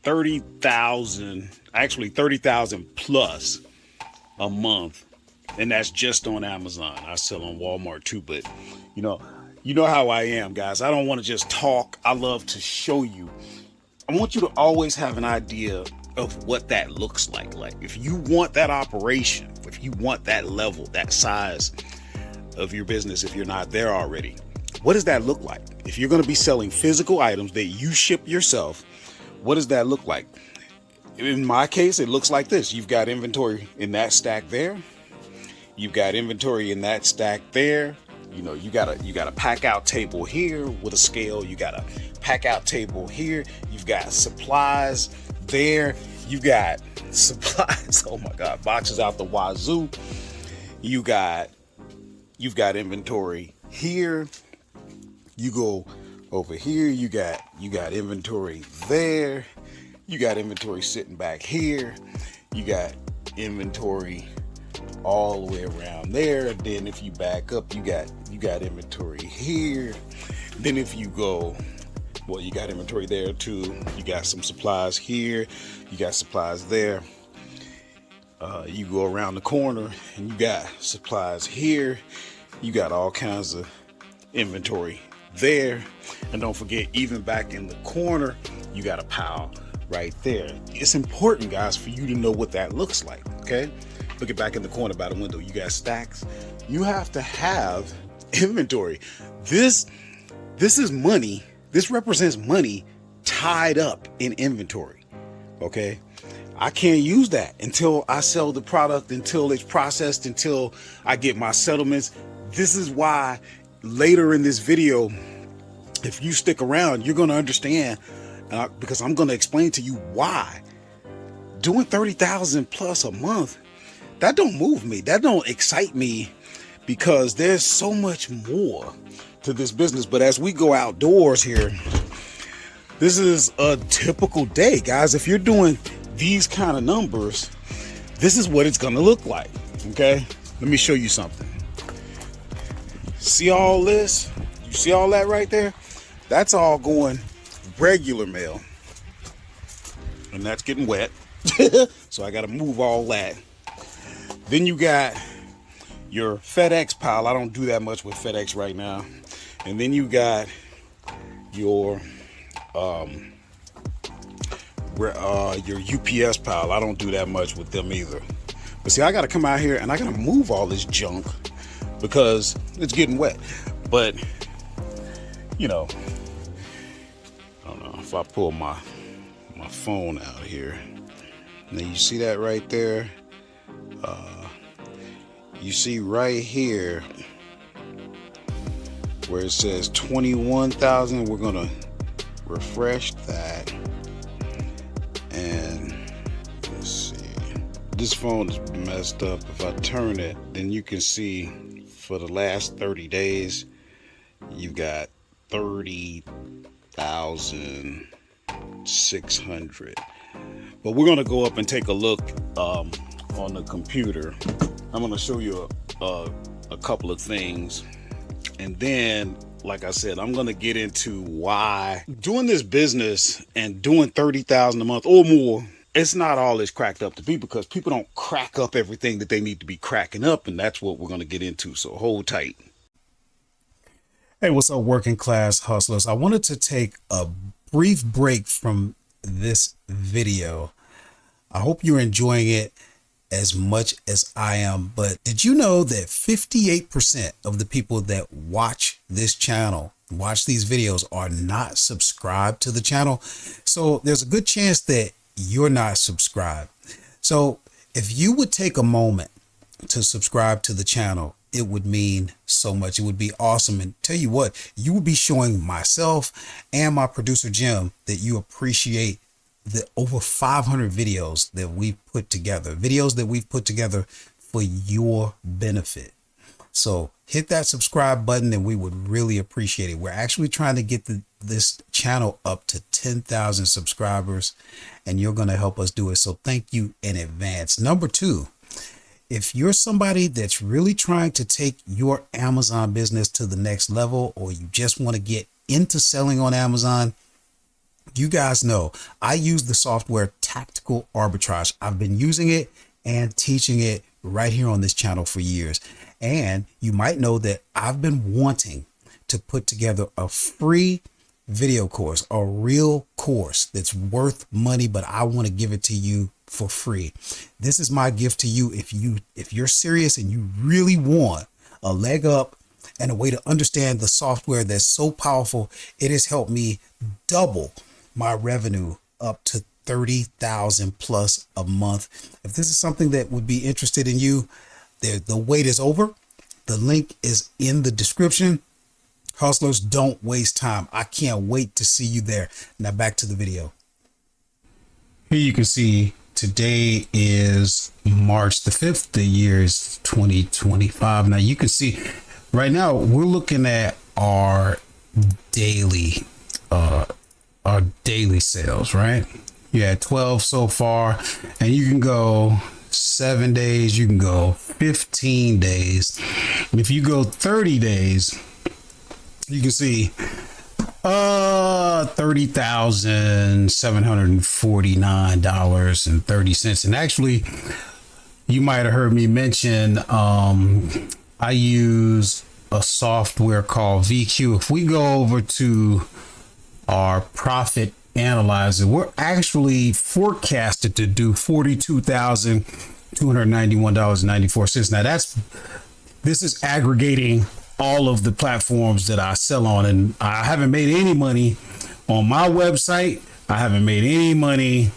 30,000, actually 30,000 plus a month. And that's just on Amazon. I sell on Walmart too, but you know how I am, guys. I don't want to just talk. I love to show you. I want you to always have an idea of what that looks like. Like if you want that operation, if you want that level, that size of your business, if you're not there already, what does that look like? If you're going to be selling physical items that you ship yourself, what does that look like? In my case, it looks like this. You've got inventory in that stack there. You've got inventory in that stack there. You know, you got a pack out table here with a scale. You got a pack out table here. You've got supplies there. You got supplies. Oh my God, boxes out the wazoo. You've got inventory here. You go over here. You got inventory there. You got inventory sitting back here. You got inventory all the way around there. Then if you back up, you got inventory here. Then if you go, well, you got inventory there too. You got some supplies here. You got supplies there. You go around the corner and you got supplies here. You got all kinds of inventory there. And don't forget, even back in the corner, you got a pile right there. It's important, guys, for you to know what that looks like. Okay. Look at back in the corner by the window. You got stacks. You have to have inventory. This is money. This represents money tied up in inventory. Okay. I can't use that until I sell the product, until it's processed, until I get my settlements. This is why later in this video, if you stick around, you're going to understand, because I'm going to explain to you why doing 30,000 plus a month, that don't move me. That don't excite me, because there's so much more to this business. But as we go outdoors here, this is a typical day, guys. If you're doing these kind of numbers, this is what it's going to look like. Okay. Let me show you something. See all this? You see all that right there? That's all going regular mail. And that's getting wet. So I got to move all that. Then you got your FedEx pile. I don't do that much with FedEx right now. And then you got your UPS pile. I don't do that much with them either. But see, I got to come out here and I got to move all this junk because it's getting wet. But you know, I don't know if I pull my phone out here. Now you see that right there. You see right here where it says 21,000. We're gonna refresh that, and let's see. This phone is messed up. If I turn it, then you can see for the last 30 days, you've got 30,600. But we're gonna go up and take a look on the computer. I'm gonna show you a couple of things, and then, like I said, I'm gonna get into why doing this business and doing 30,000 a month or more, it's not all it's cracked up to be, because people don't crack up everything that they need to be cracking up, and that's what we're gonna get into. So hold tight. Hey, what's up, working class hustlers? I wanted to take a brief break from this video. I hope you're enjoying it as much as I am, but did you know that 58% of the people that watch this channel, watch these videos, are not subscribed to the channel? So there's a good chance that you're not subscribed. So if you would take a moment to subscribe to the channel, it would mean so much. It would be awesome. And tell you what, you would be showing myself and my producer Jim that you appreciate the over 500 videos that we've put together, for your benefit. So hit that subscribe button and we would really appreciate it. We're actually trying to get this channel up to 10,000 subscribers, and you're going to help us do it. So thank you in advance. Number two, if you're somebody that's really trying to take your Amazon business to the next level, or you just want to get into selling on Amazon, You guys know I use the software Tactical Arbitrage. I've been using it and teaching it right here on this channel for years. And you might know that I've been wanting to put together a free video course, a real course that's worth money, but I want to give it to you for free. This is my gift to you. If you're serious and you really want a leg up and a way to understand the software that's so powerful, it has helped me double my revenue up to 30,000 plus a month. If this is something that would be interested in you, the wait is over. The link is in the description. Hustlers, don't waste time. I can't wait to see you there. Now back to the video. Here you can see today is March the 5th. The year is 2025. Now you can see right now we're looking at our daily sales, right? You had 12 so far, and you can go 7 days, you can go 15 days. And if you go 30 days, you can see $30,749.30. And actually, you might have heard me mention I use a software called VQ. If we go over to our profit analyzer, we're actually forecasted to do $42,291.94. Now this is aggregating all of the platforms that I sell on, and I haven't made any money on my website. I haven't made any money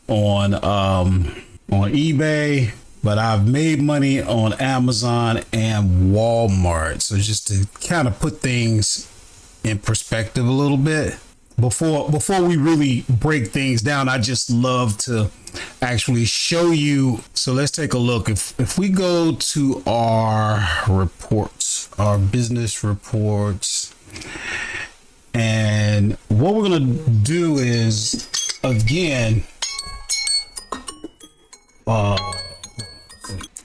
on eBay, but I've made money on Amazon and Walmart. So just to kind of put things in perspective a little bit, before we really break things down, I just love to actually show you. So let's take a look. If we go to our reports, our business reports, and what we're going to do is, again,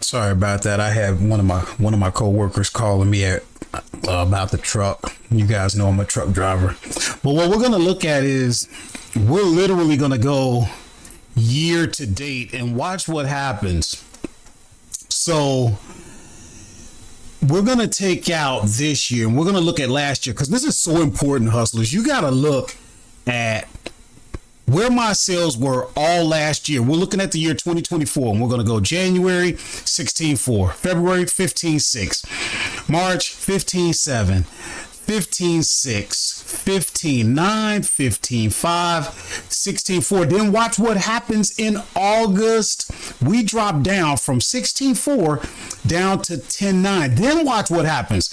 sorry about that. I had one of my co-workers calling me about the truck. You guys know I'm a truck driver. But what we're going to look at is we're literally going to go year to date and watch what happens. So we're going to take out this year and we're going to look at last year, because this is so important, hustlers. You got to look at where my sales were all last year. We're looking at the year 2024, and we're going to go January 16.4, February 15.6, March 15.7, 15.6, 15.9, 15.5, 16.4. Then watch what happens in August. We drop down from 16.4 down to 10.9. Then watch what happens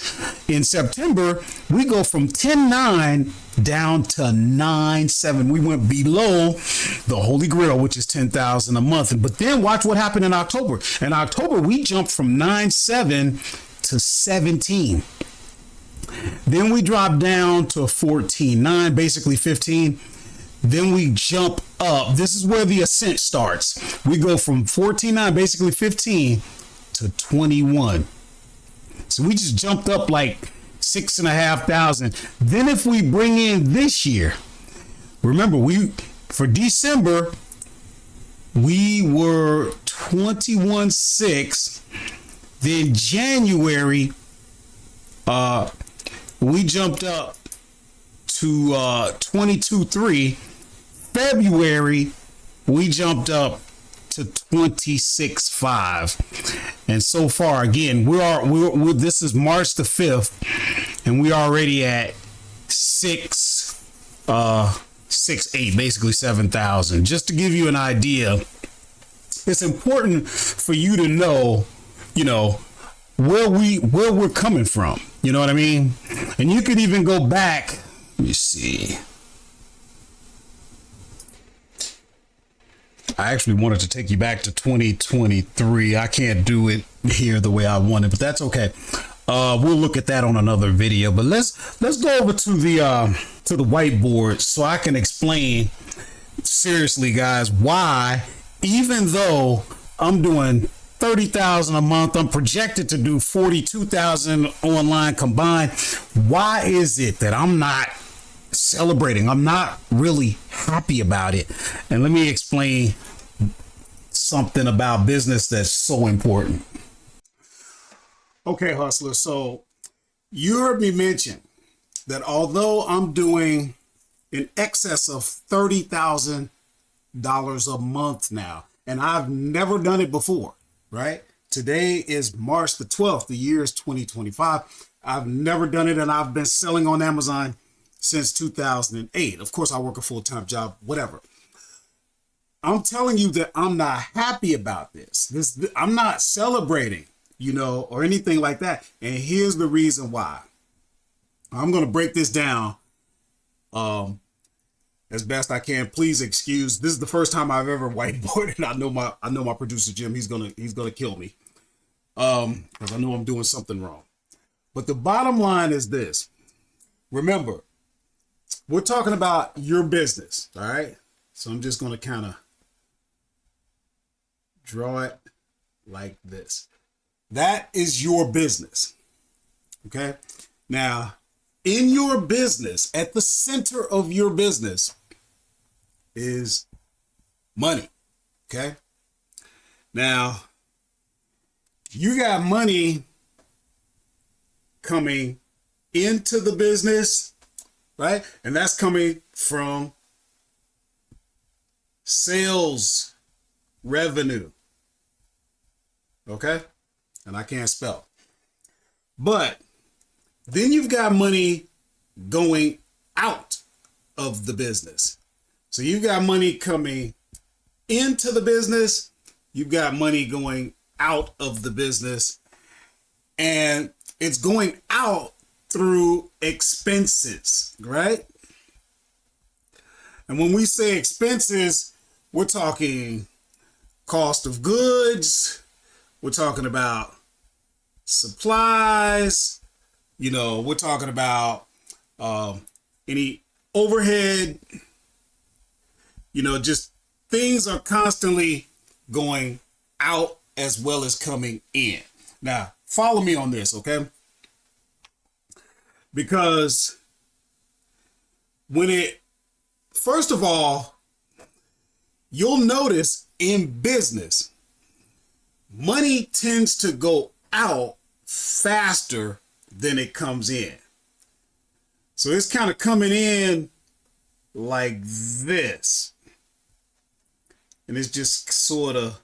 in September. We go from 10.9 down to 9.7. We went below the holy grail, which is 10,000 a month. But then watch what happened in October. In October, we jumped from 9.7 to 17. Then we drop down to 14.9, basically 15. Then we jump up. This is where the ascent starts. We go from 14.9, basically 15, to 21. So we just jumped up like 6,500. Then if we bring in this year, remember for December, we were 21.6. Then January, we jumped up to 22.3. February, we jumped up to 26.5. And so far, again, we're this is March the 5th, and we're already at 6.8, basically 7,000. Just to give you an idea, it's important for you to know, where we're coming from. You know what I mean? And you could even go back. Let me see. I actually wanted to take you back to 2023. I can't do it here the way I want it, but that's okay. We'll look at that on another video. But let's go over to the whiteboard so I can explain seriously, guys, why, even though I'm doing 30,000 a month, I'm projected to do 42,000 online combined. Why is it that I'm not celebrating. I'm not really happy about it. And let me explain something about business that's so important. Okay, hustler. So you heard me mention that although I'm doing in excess of $30,000 a month now, and I've never done it before, right? Today is March the 12th. The year is 2025. I've never done it, and I've been selling on Amazon since 2008. Of course, I work a full-time job, whatever. I'm telling you that I'm not happy about this. I'm not celebrating, or anything like that. And here's the reason why. I'm going to break this down as best I can. Please excuse. This is the first time I've ever whiteboarded. I know my producer Jim. He's gonna kill me because I know I'm doing something wrong. But the bottom line is this. Remember, we're talking about your business, all right? So I'm just going to kind of draw it like this. That is your business, okay? Now, in your business, at the center of your business is money, okay? Now, you got money coming into the business, right? And that's coming from sales revenue, okay? And I can't spell. But then you've got money going out of the business. So you've got money coming into the business. You've got money going out of the business. And it's going out through expenses, right? And when we say expenses, we're talking cost of goods. We're talking about supplies. We're talking about any overhead. Just things are constantly going out as well as coming in. Now, follow me on this, okay? Because first of all, you'll notice in business, money tends to go out faster than it comes in. So it's kind of coming in like this. And it's just sort of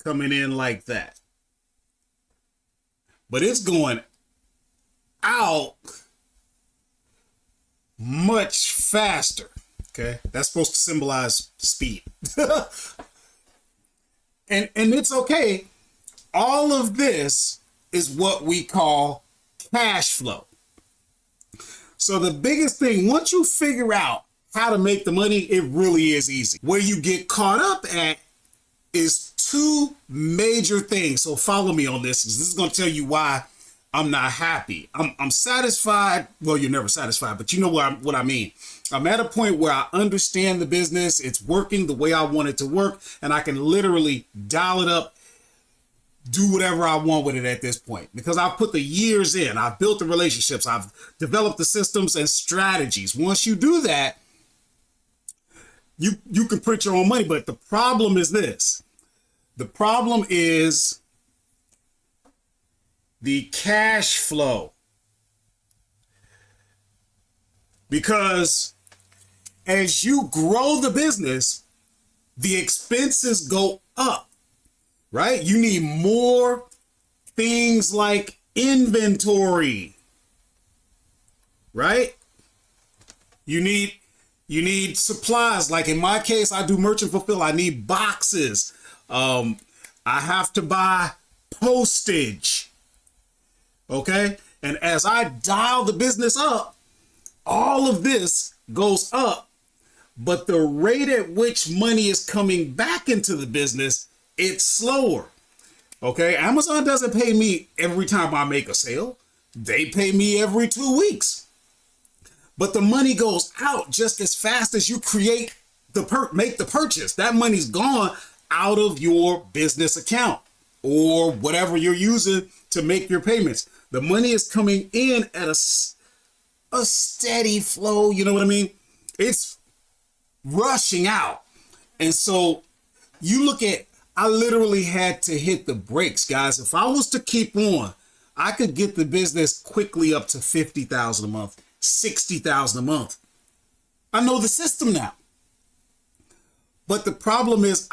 coming in like that. But it's going out much faster. Okay, that's supposed to symbolize speed. and it's okay. All of this is what we call cash flow. So the biggest thing, once you figure out how to make the money, it really is easy. Where you get caught up at is two major things. So follow me on this, because this is going to tell you why I'm not happy. I'm satisfied. Well, you're never satisfied, but you know what I mean. I'm at a point where I understand the business. It's working the way I want it to work, and I can literally dial it up, do whatever I want with it at this point, because I've put the years in. I've built the relationships. I've developed the systems and strategies. Once you do that, you can print your own money. But the problem is this. The problem is the cash flow. Because as you grow the business, the expenses go up, right? You need more things like inventory, right? You need supplies. Like in my case, I do merchant fulfill. I need boxes. I have to buy postage. Okay. And as I dial the business up, all of this goes up, but the rate at which money is coming back into the business, it's slower. Okay. Amazon doesn't pay me every time I make a sale. They pay me every 2 weeks. But the money goes out just as fast as you make the purchase. That money's gone out of your business account or whatever you're using to make your payments. The money is coming in at a steady flow. You know what I mean? It's rushing out. And so you look at, I literally had to hit the brakes, guys. If I was to keep on, I could get the business quickly up to 50,000 a month, 60,000 a month. I know the system now. But the problem is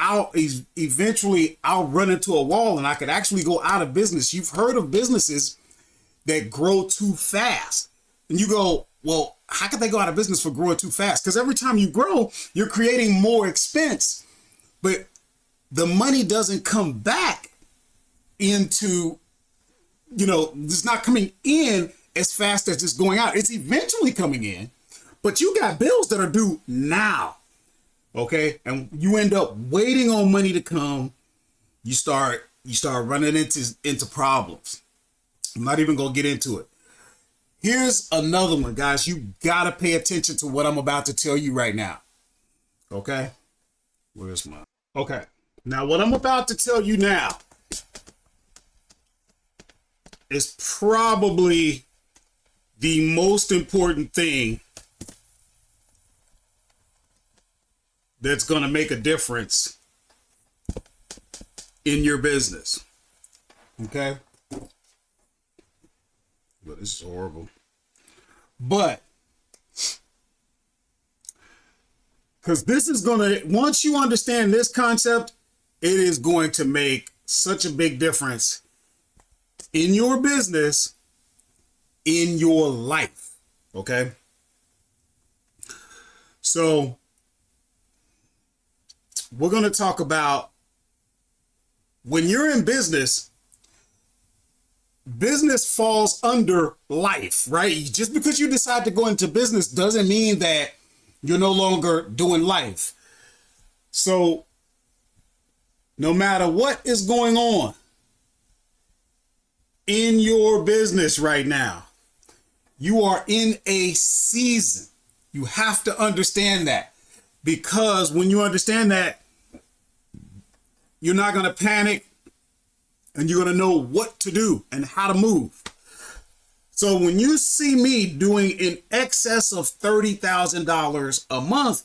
eventually I'll run into a wall and I could actually go out of business. You've heard of businesses that grow too fast. And you go, well, how could they go out of business for growing too fast? Because every time you grow, you're creating more expense. But the money doesn't come back into, it's not coming in as fast as it's going out. It's eventually coming in, but you got bills that are due now. Okay. And you end up waiting on money to come. You start running into problems. I'm not even going to get into it. Here's another one, guys. You got to pay attention to what I'm about to tell you right now. Okay. Where's my, okay. Now what I'm about to tell you now is probably the most important thing that's going to make a difference in your business. Okay? But this is horrible. But, because this is going to, once you understand this concept, it is going to make such a big difference in your business, in your life. Okay? So, we're going to talk about when you're in business, business falls under life, right? Just because you decide to go into business doesn't mean that you're no longer doing life. So no matter what is going on in your business right now, you are in a season. You have to understand that, because when you understand that, you're not going to panic, and you're going to know what to do and how to move. So when you see me doing in excess of $30,000 a month,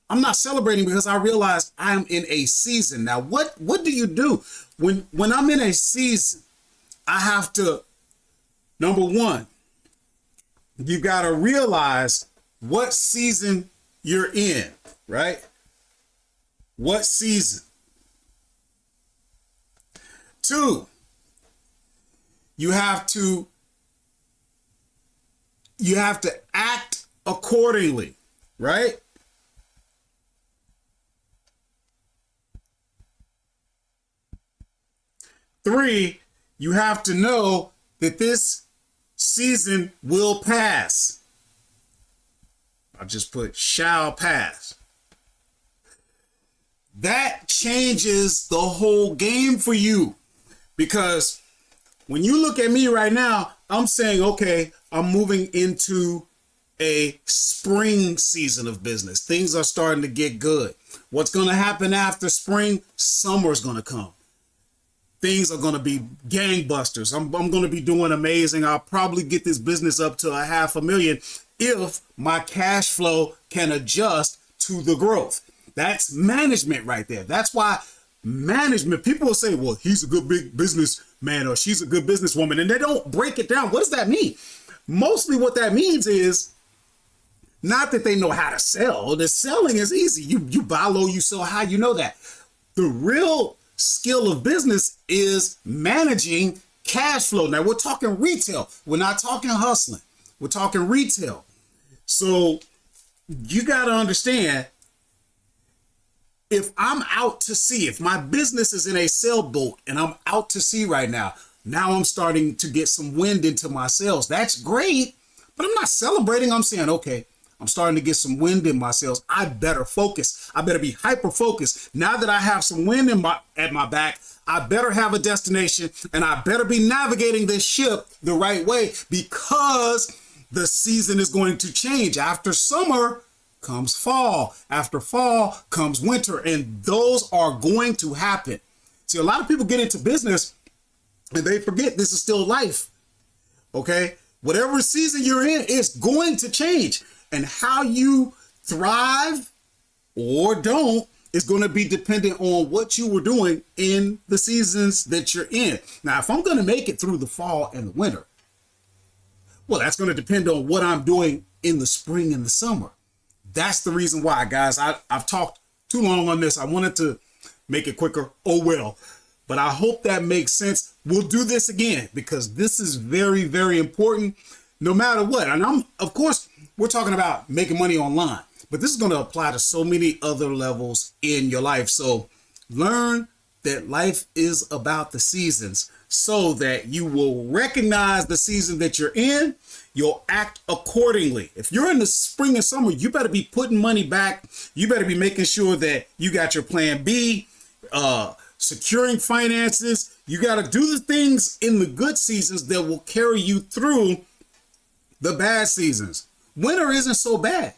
I'm not celebrating, because I realize I'm in a season. Now, what do you do when I'm in a season? I have to, number one, you got to realize what season you're in, right? What season? 2, you have to act accordingly, right? 3, you have to know that this season will pass. I just put shall pass. That changes the whole game for you. Because when you look at me right now, I'm saying, okay, I'm moving into a spring season of business. Things are starting to get good. What's going to happen after spring? Summer's going to come. Things are going to be gangbusters. I'm going to be doing amazing. I'll probably get this business up to $500,000 if my cash flow can adjust to the growth. That's management right there. That's why management, people will say, well, he's a good big businessman or she's a good businesswoman, and they don't break it down. What does that mean? Mostly what that means is not that they know how to sell. The selling is easy. You buy low, you sell high, you know that. The real skill of business is managing cash flow. Now we're talking retail. We're not talking hustling. We're talking retail. So you got to understand, if I'm out to sea, if my business is in a sailboat and I'm out to sea right now I'm starting to get some wind into my sails. That's great, but I'm not celebrating. I'm saying, okay, I'm starting to get some wind in my sails. I better focus. I better be hyper focused. Now that I have some wind at my back, I better have a destination, and I better be navigating this ship the right way, because the season is going to change. After summer comes fall. After fall comes winter, and those are going to happen. See, a lot of people get into business and they forget this is still life. Okay? Whatever season you're in, it's going to change. And how you thrive or don't is going to be dependent on what you were doing in the seasons that you're in. Now, if I'm going to make it through the fall and the winter, well, that's going to depend on what I'm doing in the spring and the summer. That's the reason why, guys. I've talked too long on this. I wanted to make it quicker. Oh, well. But I hope that makes sense. We'll do this again because this is very, very important no matter what. And of course, we're talking about making money online, but this is going to apply to so many other levels in your life. So learn that life is about the seasons so that you will recognize the season that you're in. You'll act accordingly. If you're in the spring and summer, you better be putting money back. You better be making sure that you got your plan B, securing finances. You got to do the things in the good seasons that will carry you through the bad seasons. Winter isn't so bad.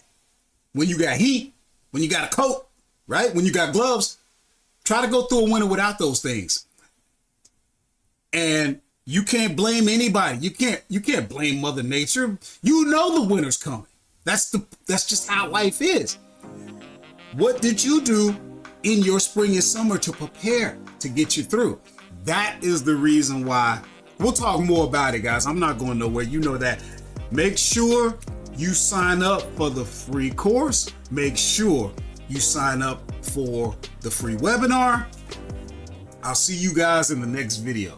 When you got heat, when you got a coat, right? When you got gloves, try to go through a winter without those things. And you can't blame anybody. You can't blame Mother Nature. You know the winter's coming. That's just how life is. What did you do in your spring and summer to prepare to get you through? That is the reason why. We'll talk more about it, guys. I'm not going nowhere. You know that. Make sure you sign up for the free course. Make sure you sign up for the free webinar. I'll see you guys in the next video.